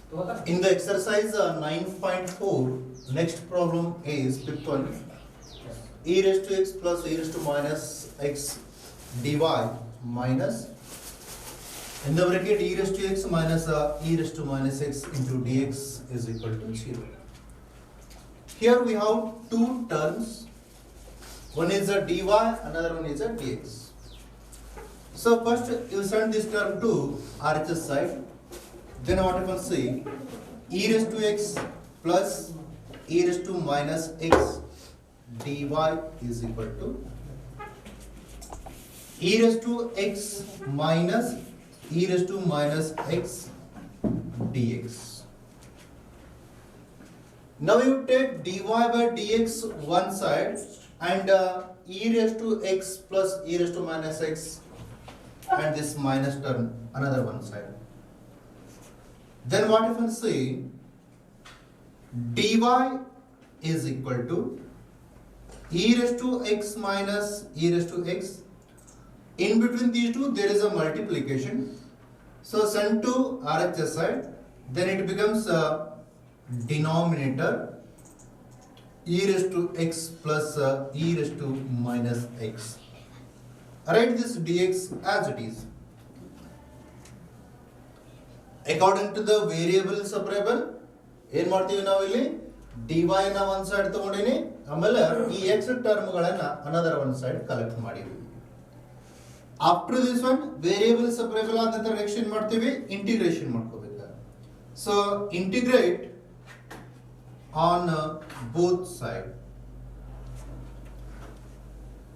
In the exercise 9.4, next problem is fifth one. E raised to x plus e raised to minus x dy minus in the bracket e raised to x minus e raised to minus x into dx is equal to 0. Here we have two terms. One is a dy, another one is a dx. So first you send this term to RHS side. Then what you can see, e raised to x plus e raised to minus x dy is equal to e raised to x minus e raised to minus x dx. Now you take dy by dx one side and e raised to x plus e raised to minus x and this minus term another one side. Then what you can see, dy is equal to e raised to x minus e raised to x. In between these two there is a multiplication. So send to RHS side, then it becomes a denominator e raised to x plus e raised to minus x. Write this dx as it is. According to the variable separable, ಏನು ಮಾಡ್ತೀವಿ ನಾವು ಇಲ್ಲಿ dy ನ one side ತಗೊಂಡಿನಿ, ಆಮೇಲೆ ಈ x term ಗಳನ್ನ another one side collect ಮಾಡಿವಿ. After this one variable separable ಆದ ನಂತರ next ಏನು ಮಾಡ್ತೀವಿ, ಇಂಟಿಗ್ರೇಷನ್ ಮಾಡ್ಕೋಬೇಕು. So integrate on both side.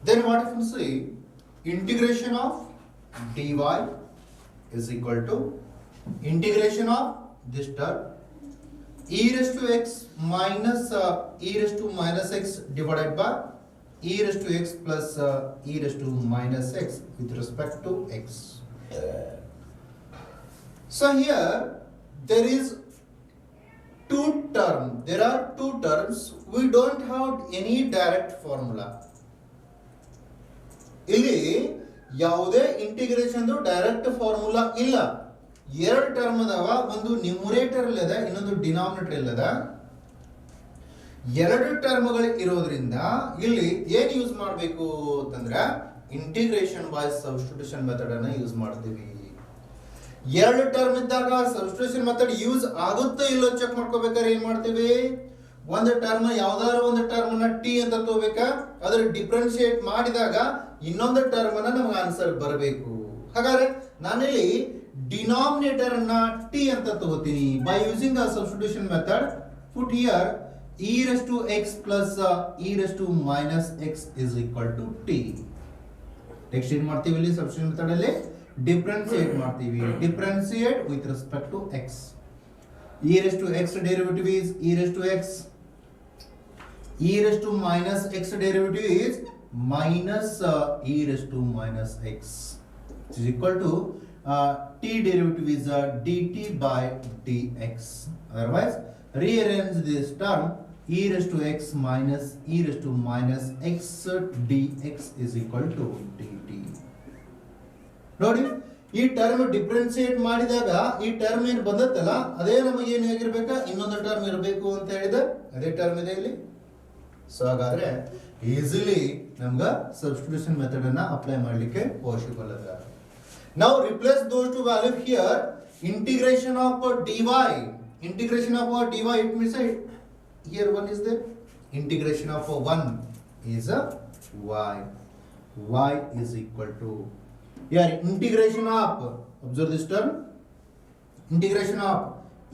Then what you can see, integration of dy is equal to integration of this term e raised to x minus e raised to minus x divided by e raised to x plus e raised to minus x with respect to x. So here there is there are two terms. We don't have any direct formula. ಇಲ್ಲಿ ಯಾವುದೇ integration direct formula ಇಲ್ಲ. ಎರಡು term ಅದಾವ, ಒಂದು numerator ಇಲ್ಲದ, ಇನ್ನೊಂದು denominator ಇಲ್ಲದ. ಎರಡು ಟರ್ಮ್ಗಳು ಇರೋದ್ರಿಂದ ಇಲ್ಲಿ ಏನ್ ಯೂಸ್ ಮಾಡಬೇಕು ಅಂತಂದ್ರೆ ಇಂಟಿಗ್ರೇಷನ್ ಬೈ ಸಬ್ಸ್ಟಿಟ್ಯೂಷನ್ ಮೆಥಡ್ ಅನ್ನ ಯೂಸ್ ಮಾಡ್ತೀವಿ. ಎರಡು ಟರ್ಮ್ ಇದ್ದಾಗ ಸಬ್ಸ್ಟಿಟ್ಯೂಷನ್ ಮೆಥಡ್ ಯೂಸ್ ಆಗುತ್ತೋ ಇಲ್ಲೋ ಚೆಕ್ ಮಾಡ್ಕೋಬೇಕಾದ್ರೆ ಏನ್ ಮಾಡ್ತೀವಿ, ಒಂದು ಟರ್ಮ್ ಯಾವ್ದಾದ್ರು ಒಂದು ಟರ್ಮ್ ನ ಟಿ ಅಂತ ತಗೋಬೇಕಾ, ಅದ್ರ ಡಿಫ್ರೆನ್ಶಿಯೇಟ್ ಮಾಡಿದಾಗ ಇನ್ನೊಂದು ಟರ್ಮ್ ಅನ್ನ ನಮ್ಗೆ ಆನ್ಸರ್ ಬರಬೇಕು. ಹಾಗಾದ್ರೆ ನಾನಿಲ್ಲಿ ಡಿನಾಮಿನೇಟರ್ ಅನ್ನ ಟಿ ಅಂತ ತಗೋತೀನಿ. By using the substitution method, put here e raised to x plus e raised to minus x is equal to t. Next ಏನ್ ಮಾಡ್ತೀವಿ ಇಲ್ಲಿ ಸಬ್ಸ್ಟಿಟ್ಯೂಷನ್ ಮೆಥಡ್ ಅಲ್ಲಿ ಡಿಫರೆನ್ಶಿಯೇಟ್ ಮಾಡ್ತೀವಿ. Differentiate with respect to x. e raised to x derivative is e raised to x. e raised to minus x derivative is minus e raised to minus x, which is equal to t derivative is dt by dx. Otherwise rearrange this term, e raised to x minus e raised to minus x dx is equal to dt. ನೋಡಿ, ಈ term differentiate ಮಾಡಿದಾಗ ಈ term ಏನು ಬಂದತ್ತಲ್ಲ ಅದೇ ನಮಗೆ ಏನು ಹೇಗಿರ್ಬೇಕಾ, ಇನ್ನೊಂದು term ಇರಬೇಕು ಅಂತ ಹೇಳಿದೆ, ಅದೇ ಟರ್ಮ್ ಇದೆ ಇಲ್ಲಿ. ಸೊ ಹಾಗಾದ್ರೆ ಈಸಿಲಿ ನಮ್ಗೆ ಸಬ್ಸ್ಟಿಟ್ಯೂಷನ್ ಮೆಥಡ್ ಅನ್ನ ಅಪ್ಲೈ ಮಾಡಲಿಕ್ಕೆ ಪಾಸಿಬಲ್ ಅದ. ನಾವು replace those two value here. Integration of dy, integration of dy, it means here one is there, integration of 1 is a y is equal to, here integration of, observe this term, integration of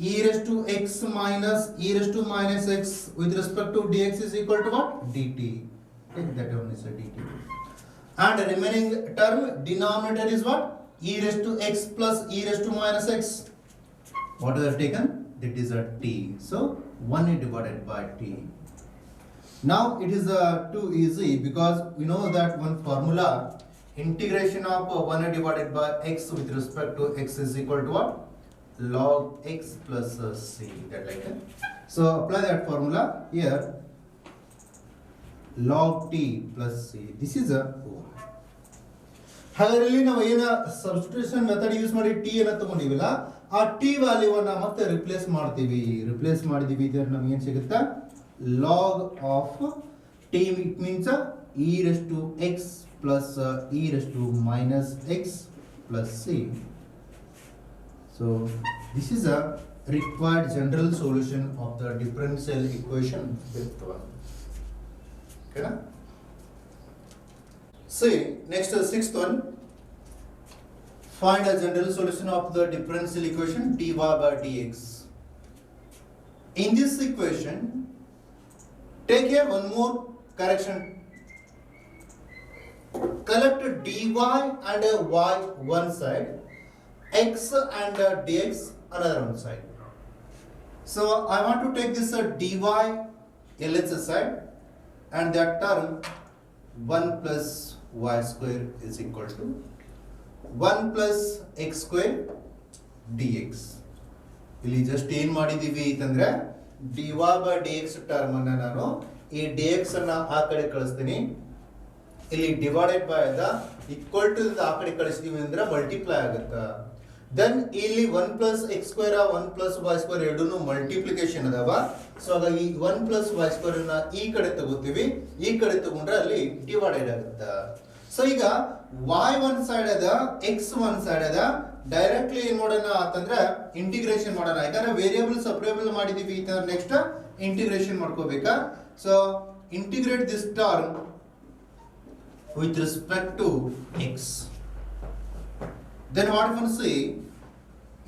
e raised to x minus e raised to minus x with respect to dx is equal to what, dt. Okay, that one is a dt. And the remaining term denominator is what, e raised to x plus e raised to minus x. What is that taken? That is a t. So 1 divided by t. Now it is too easy because we know that one formula, integration of 1 divided by x with respect to x is equal to what, log x plus c. That like that. So apply that formula here. Log t plus c. This is a ಹಾಗಾದ್ರೆ ಇಲ್ಲಿ ನಾವು ಏನ substitution method use ಮಾಡಿ T ಅನ್ನು ತಗೊಂಡಿವಿಲ್ಲ ಆ T ವ್ಯಾಲ್ಯೂವನ್ನ ಮತ್ತೆ replace ಮಾಡ್ತೀವಿ. Replace ಮಾಡಿದೀವಿ ಇದ್ರೆ ನಮ್ಗೆ ಏನು ಸಿಗುತ್ತಾ, log of T it means e raised to x plus e raised to minus x plus c. So this is a required general solution of the differential equation fifth one. Okay na? See next sixth one. Find a general solution of the differential equation dy by dx. In this equation, take here one more correction. Collect dy and y one side, x and dx another one side. So I want to take this dy LHS side, and that term 1 plus y square is equal to 1 plus x square dx. ಇಲ್ಲಿ just ಏನು ಮಾಡಿದೀವಿ ಅಂತಂದ್ರೆ dy by dx term ಅನ್ನ ನಾನು ಈ dx ಅನ್ನ ಆ ಕಡೆ ಕಳಿಸ್ತೀನಿ, ಇಲ್ಲಿ ಡಿವೈಡೆಡ್ ಬೈ ಅದ ಈಕ್ವಲ್ ಟು ಆ ಕಡೆ ಕಳಿಸ್ತೀವಿ ಅಂದ್ರೆ ಮಲ್ಟಿಪ್ಲೈ ಆಗುತ್ತೆ. ದೆನ್ ಇಲ್ಲಿ 1 plus x square 1 plus y square ಎರಡೂ ಮಲ್ಟಿಪ್ಲಿಕೇಶನ್ ಅದಾವ. ಸೊ ಹಾಗಾಗಿ 1 ಪ್ಲಸ್ ವೈ ಸ್ಕ್ವೇರ್ ಅನ್ನ ಈ ಕಡೆ ತಗೋತೀವಿ, ಈ ಕಡೆ ತಗೊಂಡ್ರೆ ಅಲ್ಲಿ ಡಿವೈಡೆಡ್ ಆಗುತ್ತೆ. ಸೊ ಈಗ y ಒನ್ ಸೈಡ್ ಅದ, x ಒನ್ ಸೈಡ್ ಅದ, ಡೈರೆಕ್ಟ್ಲಿ ಏನ್ ಮಾಡೋಣ ಅಂತಂದ್ರೆ ಇಂಟಿಗ್ರೇಷನ್ ಮಾಡೋಣ. ಯಾಕಂದ್ರೆ ವೇರಿಯಬಲ್ ಸಪರೇಬಲ್ ಮಾಡಿದೀವಿ, ನೆಕ್ಸ್ಟ್ ಇಂಟಿಗ್ರೇಷನ್ ಮಾಡ್ಕೋಬೇಕಾ. So integrate this term with respect to x. Then what we say,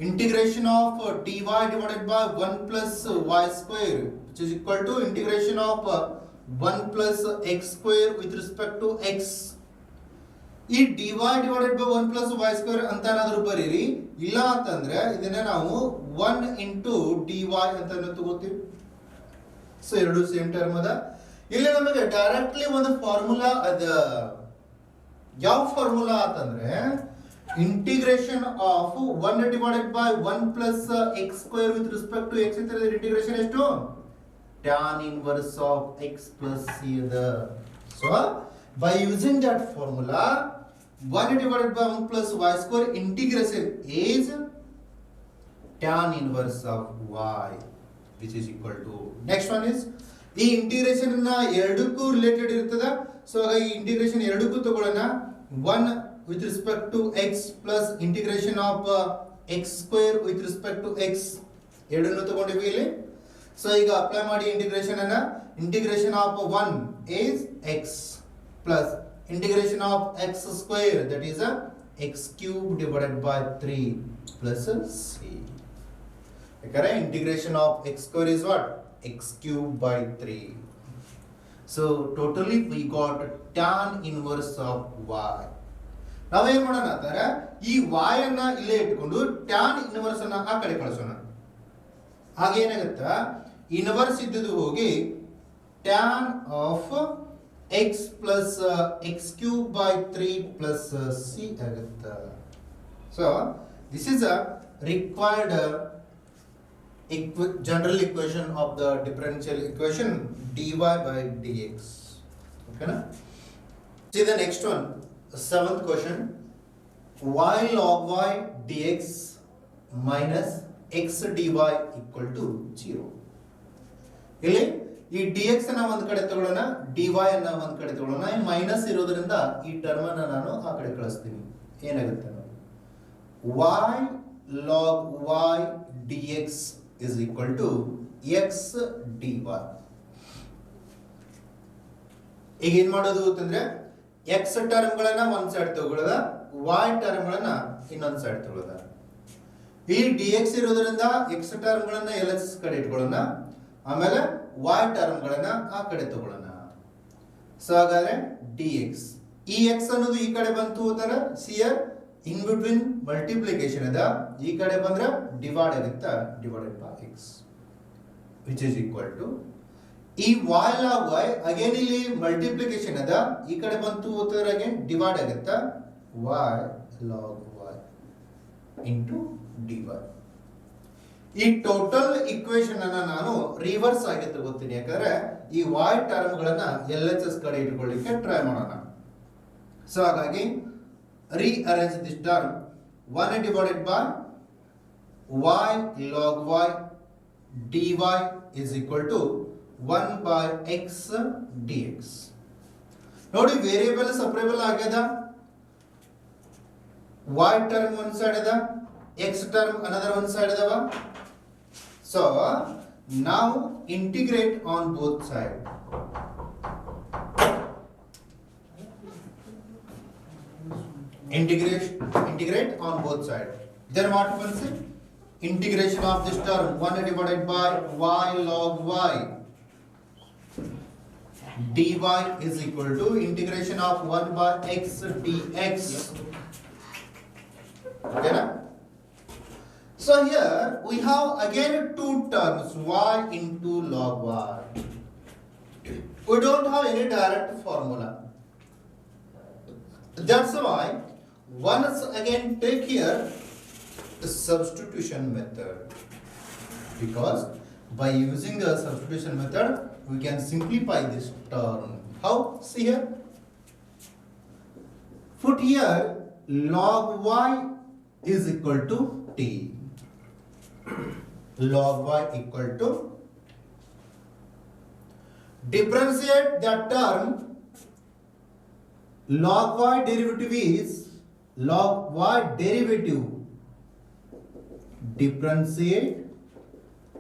integration of dy divided by 1 plus y square, which is equal to integration of 1 plus x square with respect to x. ಈ dy divided by 1 plus y square ಅಂತ ಏನಾದರೂ ಬರೀರಿ, ಇಲ್ಲ ಅಂತಂದ್ರೆ ಇದನ್ನ ನಾವು 1 into dy ಅಂತ ತಗೋತೀವಿ. ಸೊ ಎರಡು ಸೇಮ್ ಟರ್ಮ್ ಅದ. ಇಲ್ಲಿ ನಮಗೆ ಡೈರೆಕ್ಟ್ಲಿ ಒಂದು ಫಾರ್ಮುಲಾ ಅದ. ಯಾವ ಫಾರ್ಮುಲಾ ಅಂತಂದ್ರೆ integration of 1 divided by 1 plus x square with respect to x ಇದ್ರೆ ಇಂಟಿಗ್ರೇಷನ್ ಎಷ್ಟು, tan inverse of x plus c ಅದ. So by using that formula 1 divided by 1 plus y square integration is tan inverse of y, which is equal to, next one is ಈ integration ನ ಎರಡಕ್ಕೂ related ಇರ್ತದ. So ಹಾಗಾಗಿ integration ಎರಡಕ್ಕೂ ತಗೊಳ್ಳೋಣ. 1 with respect to x plus integration of x square with respect to x ಎರಡನ್ನು ತಗೊಂಡಿವಿ ಇಲ್ಲಿ. So ಈಗ ಅಪ್ಲೈ ಮಾಡಿ ಇಂಟಿಗ್ರೇಷನ್ ಅನ್ನ, integration of 1 is x plus integration of x square, that is x cube divided by 3 plus c. ಯಾಕಂದ್ರೆ integration of x square is what, x cube by 3. So totally we got tan inverse of y. ನಾವೇನ್ ಮಾಡೋಣ ಅಂತಾರೆ, ಈ y ಅನ್ನ ಇಲ್ಲೇ ಇಟ್ಕೊಂಡು tan inverse ಅನ್ನ ಆ ಕಡೆ ಕಳಿಸೋಣ. ಹಾಗೆ ಏನಾಗುತ್ತೆ, ಇನ್ವರ್ಸ್ ಇದ್ದುದು ಹೋಗಿ tan of x plus x cube by 3 plus c ಆಗುತ್ತೆ. So this is a required general equation of the differential equation dy by dx. Okay na? See the next one, seventh question. Y log y dx minus x dy equal to 0. ಇಲ್ಲಿ ಈ dx ಅನ್ನ ಒಂದು ಕಡೆ ತಗೊಳ್ಳೋಣ, dy ಅನ್ನ ಒಂದು ಕಡೆ ತಗೊಳ್ಳೋಣ. ಮೈನಸ್ ಇರೋದ್ರಿಂದ ಈ ಟರ್ಮ್ ಅನ್ನ ನಾನು ಆ ಕಡೆ ಕಳಿಸ್ತೀನಿ. ಏನಾಗುತ್ತೆ ನೋಡಿ, y log y dx is equal to x dy. ಈಗ ಏನ್ ಮಾಡೋದು ಅಂತಂದ್ರೆ x ಟರ್ಮ್ ಗಳನ್ನ ಒಂದ್ ಸೈಡ್ ತಗೊಳ್ಳೋದ, y ಟರ್ಮ್ ಗಳನ್ನ ಇನ್ನೊಂದ್ ಸೈಡ್ ತಗೊಳ್ಳೋದ. ಇಲ್ಲಿ dx ಇರೋದ್ರಿಂದ x ಟರ್ಮ್ ಗಳನ್ನ LHS ಕಡೆ ಇಟ್ಕೊಳ್ಳೋಣ, ಆಮೇಲೆ y ಟರ್ಮ್ ಗಳನ್ನ ಆ ಕಡೆ ತಗೊಳ್ಳೋಣ. ಸೊ ಹಾಗಾದ್ರೆ dx, ಈ x ಅನ್ನೋದು ಈ ಕಡೆ ಬಂತು ಅಂತಾರೆ, ಸಿಯರ್ ಇನ್ ಬಿಟ್ವೀನ್ ಮಲ್ಟಿಪ್ಲಿಕೇಶನ್ ಅದ, ಈ ಕಡೆ ಬಂದ್ರೆ ಡಿವೈಡ್ ಆಗುತ್ತಾ, divided by x, which is equal to ಈ y log y, ಅಗೇನ್ ಇಲ್ಲಿ ಮಲ್ಟಿಪ್ಲಿಕೇಶನ್ ಅದ, ಈ ಕಡೆ ಬಂತು ಅಂತಾರೆ ಅಗೇನ್ ಡಿವೈಡ್ ಆಗುತ್ತಾ, y log y into dy. ಈ ಟೋಟಲ್ ಇಕ್ವೇಶನ್ ಅನ್ನ ನಾನು ರಿವರ್ಸ್ ಆಗಿ ತಗೋತೀನಿ, ಯಾಕಂದ್ರೆ ಈ y ಟರ್ಮ್ ಗಳನ್ನ LHS ಕಡೆ ಇಟ್ಕೊಳ್ಳಿಕ್ಕೆ ಟ್ರೈ ಮಾಡೋಣ. ಸೊ ಹಾಗಾಗಿ rearrange this term, 1 divided by y log y dy is equal to 1 by x dx. ನೋಡಿ ವೇರಿಯಬಲ್ ಸಪರೇಬಲ್ ಆಗ್ಯದ, y ಟರ್ಮ್ ಒನ್ ಸೈಡ್ ಅದ, x term another one side ಅದಾವ. ಸೊ ನಾವು integrate on both side. Integrate on both sides. Then what happens? Integration of this term 1 divided by y log y dy is equal to integration of 1 by x dx. Okay na? So here we have again two terms, y into log y. We don't have any direct formula. That's why once again take here the substitution method, because by using the substitution method we can simplify this term. How? See here, put here log y is equal to t. Log y equal to, differentiate that term. Log y derivative is log y derivative, differentiate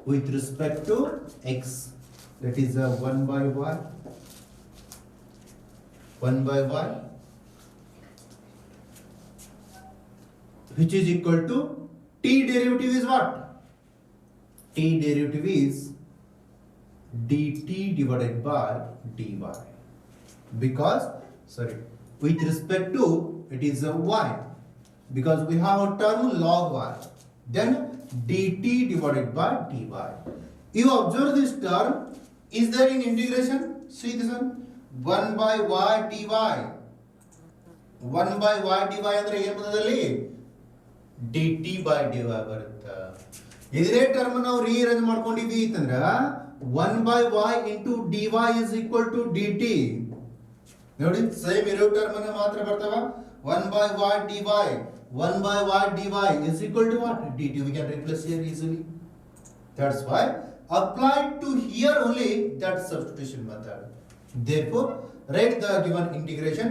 with respect to x, that is 1 by y, 1 by y, which is equal to t derivative is what? T derivative is dt divided by dy, because with respect to it is a y, because we have a term log y, then dt divided by dy. You observe this term is there in integration. See this one, 1 by y dy, 1 by y dy ಅಂದ್ರೆ ಏನು ಬರ್ತದಲ್ಲಿ dt by dy ಬರುತ್ತೆ. ಇದೇ term ನಾವು rearrange ಮಾಡ್ಕೊಂಡಿವಿ ಅಂತಂದ್ರೆ 1 by y into dy is equal to dt. ನೋಡಿ same ಇರೋ term ಅನ್ನು ಮಾತ್ರ ಬರ್ತಾವ. 1 by y dy, 1 by y dy is equal to what? dt. We can replace here easily. That's why applied to here only that substitution method. Therefore write the given integration.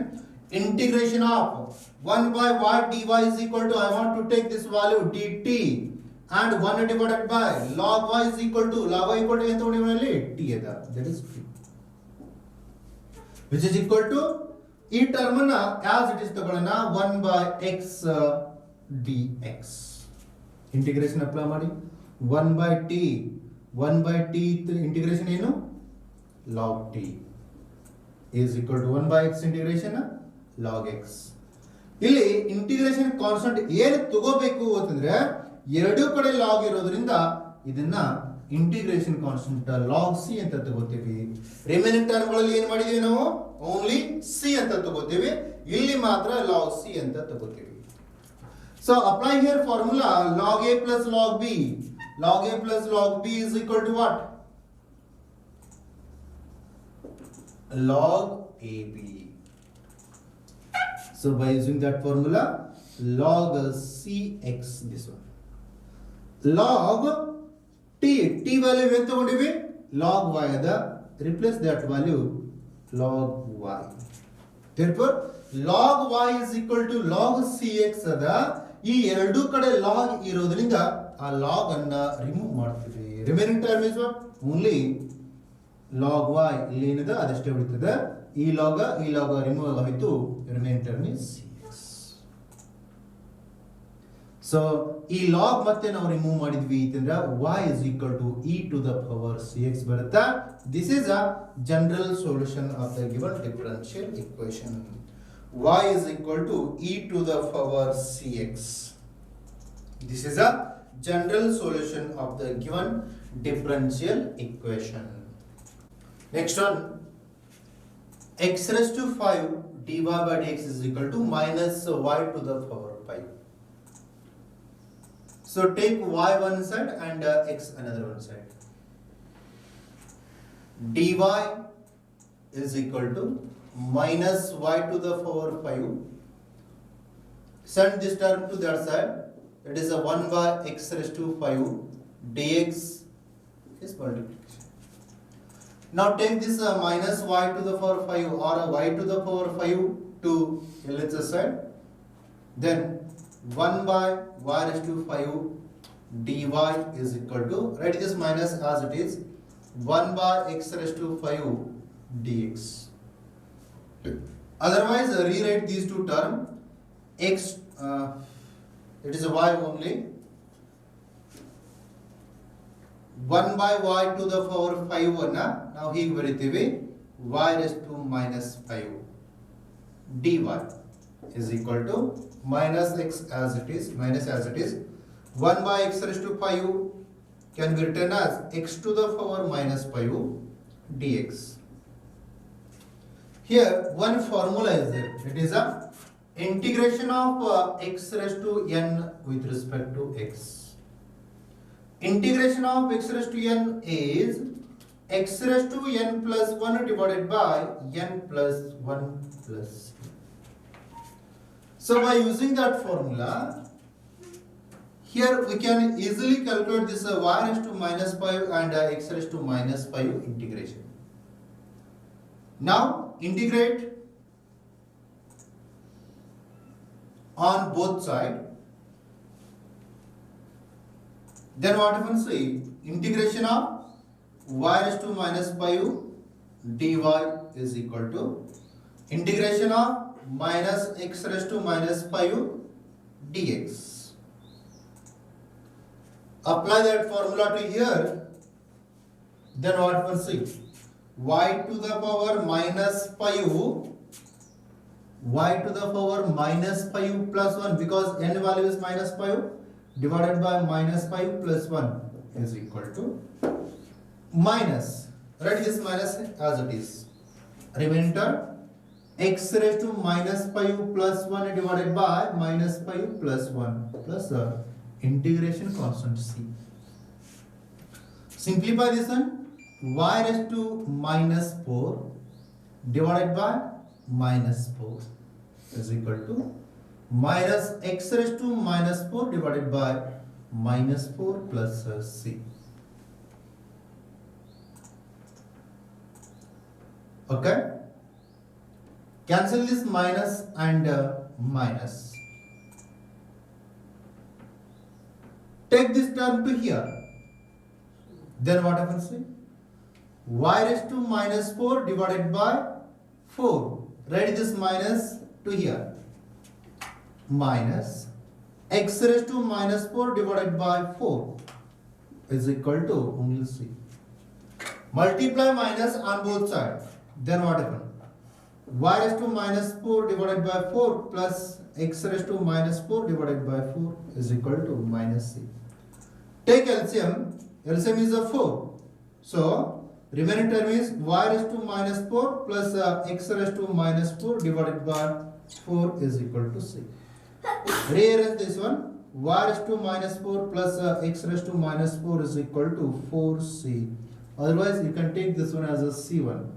Integration of 1 by y dy is equal to, I want to take this value dt and 1 divided by log y is equal to, log y equal to ಏನು ತಗೊಂಡಿವಲ್ಲಿ t ಅದ, that is t, which is equal to ಈ term ಅನ್ನ as it is ತಗೊಳ್ಳೋಣ 1 by x dx. Integration apply ಮಾಡಿ 1 by t integration ಏನು log t is equal to 1 by x integration log x. ಇಲ್ಲಿ integration constant ಏನು ತಗೋಬೇಕು ಅಂತಂದ್ರೆ ಎರಡು ಕಡೆ ಲಾಗ್ ಇರೋದ್ರಿಂದ ಇದನ್ನ ಇಂಟಿಗ್ರೇಷನ್ ಕಾನ್ಸ್ಟೆಂಟ್ log c ಅಂತ ತಗೋತೀವಿ. ರಿಮೈನಿಂಗ್ ಟರ್ಮ್ಗಳಲ್ಲಿ ಏನು ಮಾಡಿದೀವಿ ನಾವು ಓನ್ಲಿ c ಅಂತ ತಗೋತೀವಿ, ಇಲ್ಲಿ ಮಾತ್ರ log c ಅಂತ ತಗೋತೀವಿ. So apply here formula log a plus log b. Log a plus log b is equal to what? Log ab. So by using that formula log cx, this one, log t value ಏನು ತಗೊಂಡಿವಿ log y ಅದ, replace that value log y. Therefore log y is equal to log cx ಅದ. ಈ ಎರಡು ಕಡೆ log ಇರೋದ್ರಿಂದ ಆ log ಅನ್ನ remove ಮಾಡ್ತೀವಿ. Remaining term is what? Only log y ಇಲ್ಲಿ ಏನಿದೆ ಅದಷ್ಟೇ ಉಳಿತದೆ. ಈ log ರಿಮೂವ್ ಆಯಿತು, remaining term is cx. So ಈ ಲಾಗ್ ಮತ್ತೆ ನಾವು ರಿಮೂವ್ ಮಾಡಿದ್ವಿ ಅಂತಂದ್ರೆ y is equal to e to the power cx ಬರುತ್ತೆ. This is a general solution of the given differential equation. y is equal to e to the power cx. This is a general solution of the given differential equation. Next one, x raised to 5 dy by dx is equal to minus y to the power 5. So take y one side and x another one side. dy is equal to minus y to the power 5. Send this term to that side. that is a 1 by x raised to 5 dx is multiplication. Now take this minus y to the power 5 or y to the power 5 to LHS side. Then 1 by y raised to 5 dy is equal to, write this minus as it is, 1 by x raised to 5 dx. Otherwise rewrite these two terms, x it is a y only, 1 by y to the power 5 ಅನ್ನ ನಾವು ಹೀಗೆ ಬರೀತೀವಿ, y raised to minus 5 dy is equal to minus x as it is, minus as it is, 1 by x raised to 5 can be written as x to the power minus 5 dx. Here one formula is there, it is a integration of x raised to n with respect to x. Integration of x raised to n is x raised to n plus 1 divided by n plus 1 plus. So by using that formula, here we can easily calculate this y raised to minus 5 and x raised to minus 5 integration. Now integrate on both sides. Then what happens? Integration of y raised to minus 5 dy is equal to integration of minus x raised to minus 5 dx. Apply that formula to here. Then what happens? Y to the power minus 5, y to the power minus 5 plus 1, because n value is minus 5, divided by minus 5 plus 1 is equal to minus, write this minus as it is, remaining term x raised to minus 5 plus 1 divided by minus 5 plus 1 plus the integration constant c. Simplify this one, y raised to minus 4 divided by minus 4 is equal to minus x raised to minus 4 divided by minus 4 plus c. Okay, cancel this minus and minus, take this term to here, then what happens? Y raised to minus 4 divided by 4, write this minus to here, minus x raised to minus 4 divided by 4 is equal to, we will see, multiply minus on both sides, then what happens? Y raised to minus 4 divided by 4 plus x raised to minus 4 divided by 4 is equal to minus c. Take LCM, LCM is a 4, so remaining term is y raised to minus 4 plus x raised to minus 4 divided by 4 is equal to c. Rearrange this one, y raised to minus 4 plus x raised to minus 4 is equal to 4c. Otherwise you can take this one as a c1.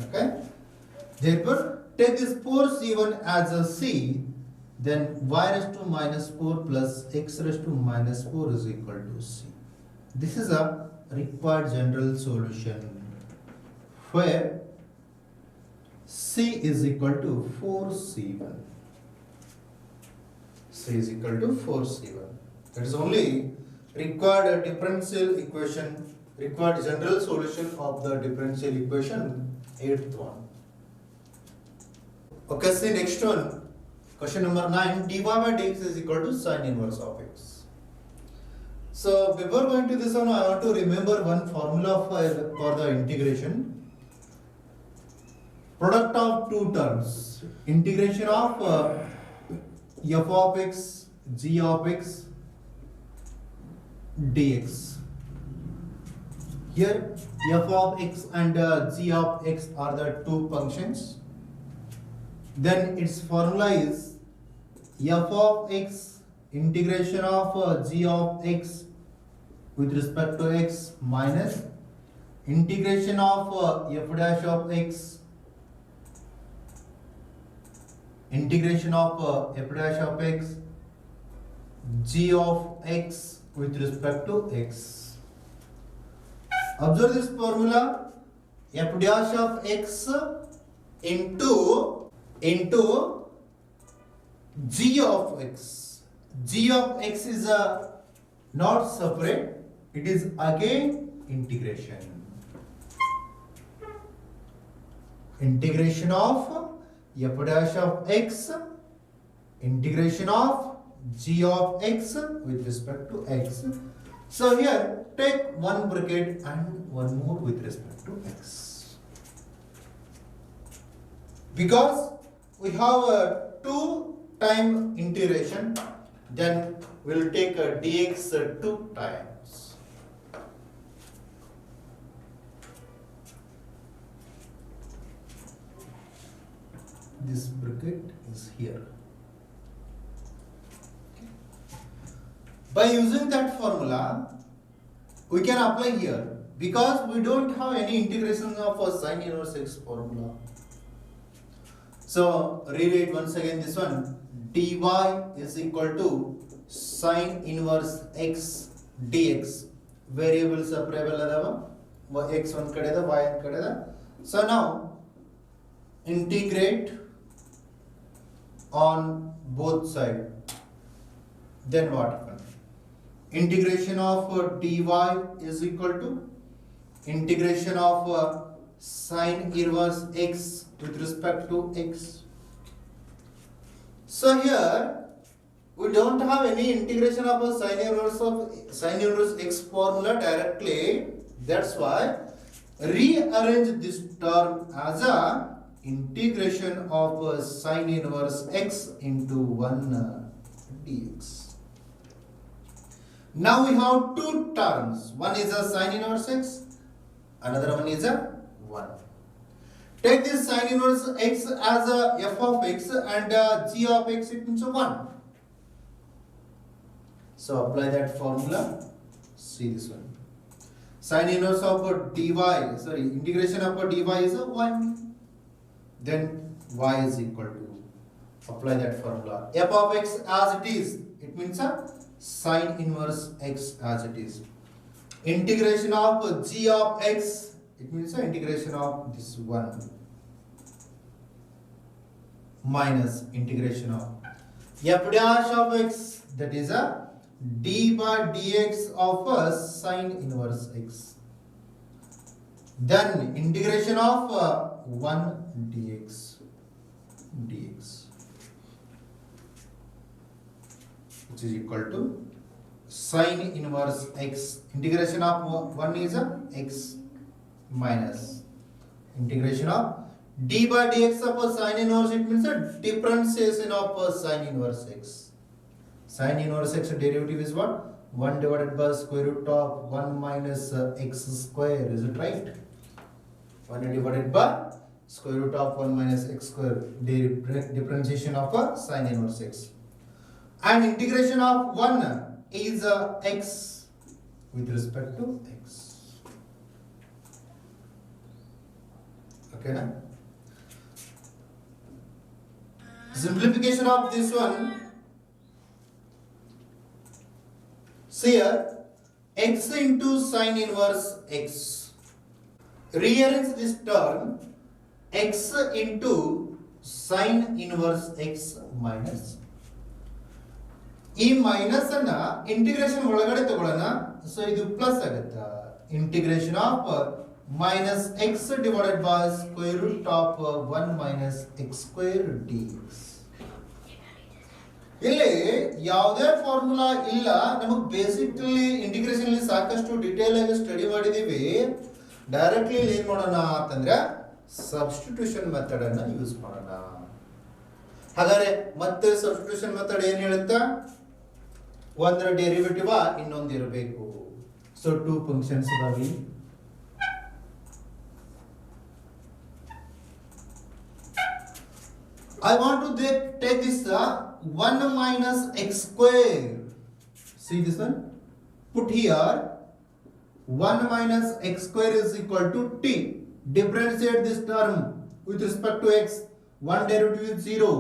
Okay, therefore take this 4c1 as a c, then y raised to minus 4 plus x raised to minus 4 is equal to c. This is a required general solution where c is equal to 4c1. C is equal to 4c1. That is only required differential equation, required general solution of the differential equation, 8th one. Okay, see next one, question number 9, dy by dx is equal to sin inverse of x. So before going to this one, I want to remember one formula for the integration. Product of two terms, integration of f of x, g of x, dx. Here f of x and g of x are the two functions. Then its formula is f of x integration of g of x with respect to x minus integration of f dash of x integration of f dash of x, g of x with respect to x. Observe this formula, f dash of x into g of x. G of x is not separate, it is again integration. Integration of f dash of x, integration of g of x with respect to x. So here take one bracket and one more with respect to x. Because we have a two time integration, then we will take a dx two times. This bracket is here. Okay. By using that formula, we can apply here because we don't have any integration of a sine inverse x formula. So rewrite once again this one. Dy is equal to sine inverse x dx. Variable separable adava. X one kadeda, y one kadeda. So now integrate on both sides. Then what happens? Integration of dy is equal to integration of sine inverse x with respect to x. So here we don't have any integration of a sine inverse x formula directly. That's why rearrange this term as a integration of sine inverse x into 1 dx. Now we have two terms. One is a sine inverse x, another one is a 1. Take this sine inverse x as a f of x and g of x, it means a 1. So apply that formula. See this one. Sine inverse of dy, integration of dy is a 1. Then y is equal to, apply that formula. F of x as it is, it means a sine inverse x as it is. Integration of g of x, it means a integration of this 1 minus integration of f dash of x, that is a d by dx of a sine inverse x. Then integration of 1 dx, which is equal to sine inverse x. Integration of 1 is a x minus integration of d by dx of a sine inverse, it means a differentiation of a sine inverse x. Sine inverse x derivative is what? 1 divided by square root of 1 minus x square, is it right? 1 divided by square root of 1 minus x square, differentiation of a sine inverse x. And integration of 1 is x with respect to x. Okay, now? Simplification of this one. See here, x into sine inverse x. Rearrange this term, x into sine inverse x minus. ಈ minus ಅನ್ನ integration ಒಳಗಡೆ ತಗೊಳ್ಳೋಣ. So ಇದು plus ಆಗುತ್ತೆ. Integration of minus x divided by square root of 1 minus x square dx. ಇಲ್ಲಿ ಯಾವುದೇ formula ಇಲ್ಲ, ನಮಗೆ ಬೇಸಿಕಲಿ ಇಂಟಿಗ್ರೇಷನ್ ಅಲ್ಲಿ ಸಾಕಷ್ಟು ಡಿಟೇಲ್ ಆಗಿ ಸ್ಟಡಿ ಮಾಡಿದೀವಿ. ಡೈರೆಕ್ಟ್ಲಿ ಏನ್ ಮಾಡೋಣ ಅಂತಂದ್ರೆ ಸಬ್ಸ್ಟಿಟ್ಯೂಷನ್ ಮೆಥಡ್ ಅನ್ನ ಯೂಸ್ ಮಾಡೋಣ. ಹಾಗಾದ್ರೆ ಮತ್ತೆ ಸಬ್ಸ್ಟಿಟ್ಯೂಷನ್ ಮೆಥಡ್ ಏನ್ ಹೇಳುತ್ತಾ, ಒಂದರ ಡೆರಿವೇಟಿವ್ ಇನ್ನೊಂದು ಇರಬೇಕು. ಸೊ ಟೂ ಫಂಕ್ಷನ್ಸ್ ಇದಾವೆ. I want to take this 1 minus x square. See this one? Put here 1 minus x square is equal to t. Differentiate this term with respect to x. One derivative is 0.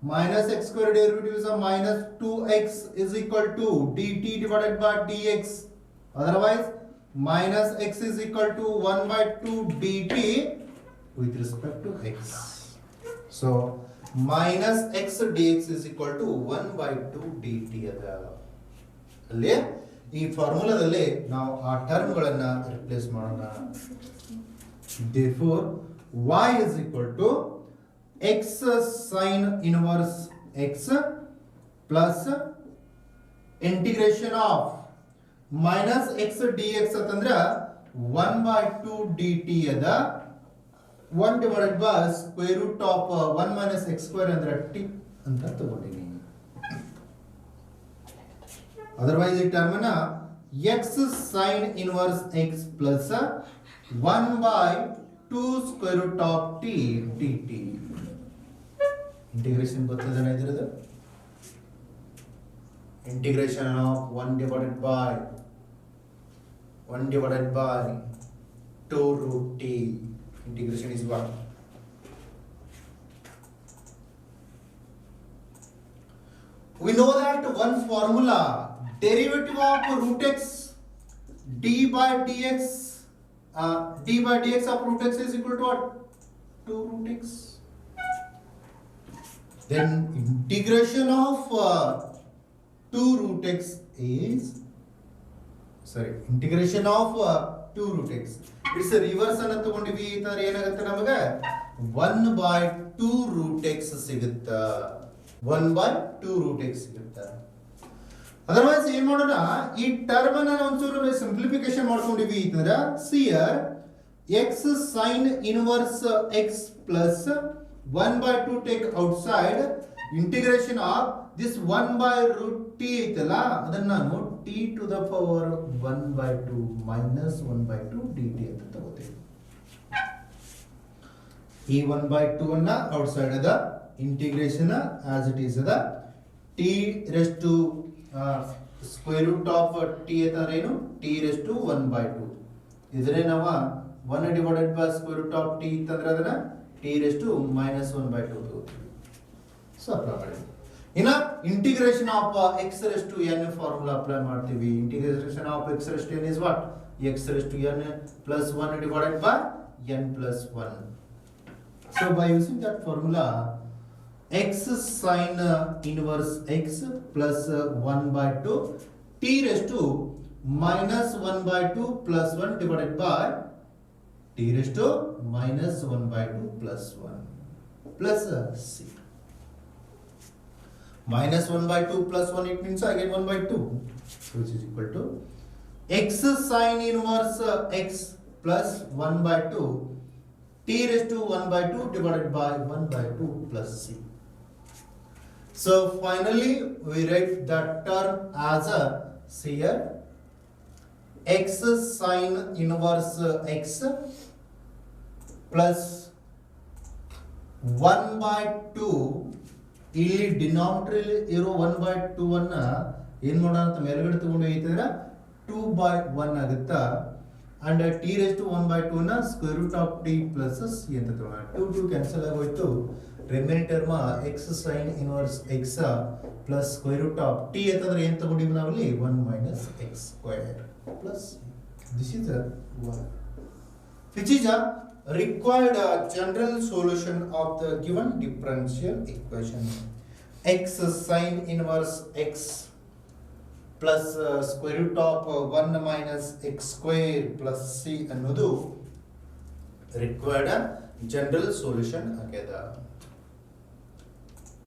minus x square derivative is a minus 2x is equal to dt divided by dx. Otherwise, minus x is equal to 1 by 2 dt with respect to x. So, minus x dx is equal to 1 by 2 dt ಅದ. ಅಲ್ಲಿ ಈ ಫಾರ್ಮುಲಾದಲ್ಲಿ ನಾವು ಆ ಟರ್ಮ್ಗಳನ್ನ replace ಮಾಡೋಣ. Therefore, y is equal to x sin inverse x plus integration of minus x dx ಅಂತಂದ್ರೆ 1 by 2 dt ಅದ 1 divided by square root of 1 minus x square ಅಂದ್ರೆ t ಅಂತ ತಗೊಂಡಿನಿ. Otherwise ಈ ಟರ್ಮ್ ಅನ್ನ x sin inverse x plus 1 by 2 square root of t dt. Integration ಗೊತ್ತದನ ಇದ್ರದ್ದು? Integration of 1 divided by 2 root t. Integration is what? We know that one formula, derivative of root x d by dx of root x is equal to what? 2 root x. Then integration of 2 root x is integration of 2 root x. It's a reverse ಅನ್ನ ತಗೊಂಡಿವಿ ಅಂತಂದ್ರೆ ಏನಾಗುತ್ತೆ ನಮಗೆ 1 by 2 root x ಸಿಗುತ್ತೆ. 1 by 2 root x ಸಿಗುತ್ತೆ. Otherwise ಏನ್ ಮಾಡೋಣ, ಈ term ಅನ್ನ ಒಂಚೂರು ಸಿಂಪ್ಲಿಫಿಕೇಶನ್ ಮಾಡ್ಕೊಂಡಿವಿ ಅಂತಂದ್ರೆ here x sin inverse x plus 1 by 2 take outside, integration of this 1 by root t ಐತಲ್ಲ ಅದನ್ನ ನಾನು t to the power 1 by 2 minus 1 by 2 dt ಅಂತ ತಗೋತೀವಿ. ಈ 1 by 2 ಅನ್ನ outside ಅದ integration as it is ಅದ t raised to square root of t ಅಂತಂದ್ರೆ ಏನು t raised to 1 by 2 ಇದನ್ನೇ ನಾವು 1 divided by square root of t ಅಂತಂದ್ರೆ ಅದನ್ನ t raised to minus 1 by 2 ತಗೋತೀವಿ. ಸೊ ಅಪ್ಲೈ ಮಾಡಿ. ಇನ್ನ integration of x raised to n formula apply ಮಾಡ್ತೀವಿ. Integration of x raised to n is what? x raised to n plus 1 divided by n plus 1. So by using that formula, x sin inverse x plus 1 by 2 t raised to minus 1 by 2 plus 1 divided by t raised to minus 1 by 2 plus 1 plus c. Minus 1 by 2 plus 1, it means again 1 by 2, which is equal to x sin inverse x plus 1 by 2 t raised to 1 by 2 divided by 1 by 2 plus c. So finally we write that term as a here x sin inverse x plus 1 by 2, ಇಲ್ಲಿ denominator ಇರೋ 1 by 2 ಅನ್ನ ಏನ್ ಮಾಡೋಣ ಅಂತ ಮೇಲ್ಗಡೆ ತಗೊಂಡು ಹೋಗ್ತಿದ್ರೆ 2 by 1 ಆಗುತ್ತಾ, and t raised to 1 by 2 ನ square root of t plus c ಅಂತ ತಗೋಣ. 2 ಕ್ಯಾನ್ಸಲ್ ಆಗೋಯ್ತು. Remaining term x sin inverse x plus square root of t ಅಂತಂದ್ರೆ ಏನ್ ತಗೊಂಡಿವಿ ನಾವಲ್ಲಿ 1 minus x square plus this is a 1 which is a required general solution of the given differential equation. X sin inverse x plus square root of 1 minus x square plus c ಅನ್ನೋದು required general solution ಆಗ್ಯದ.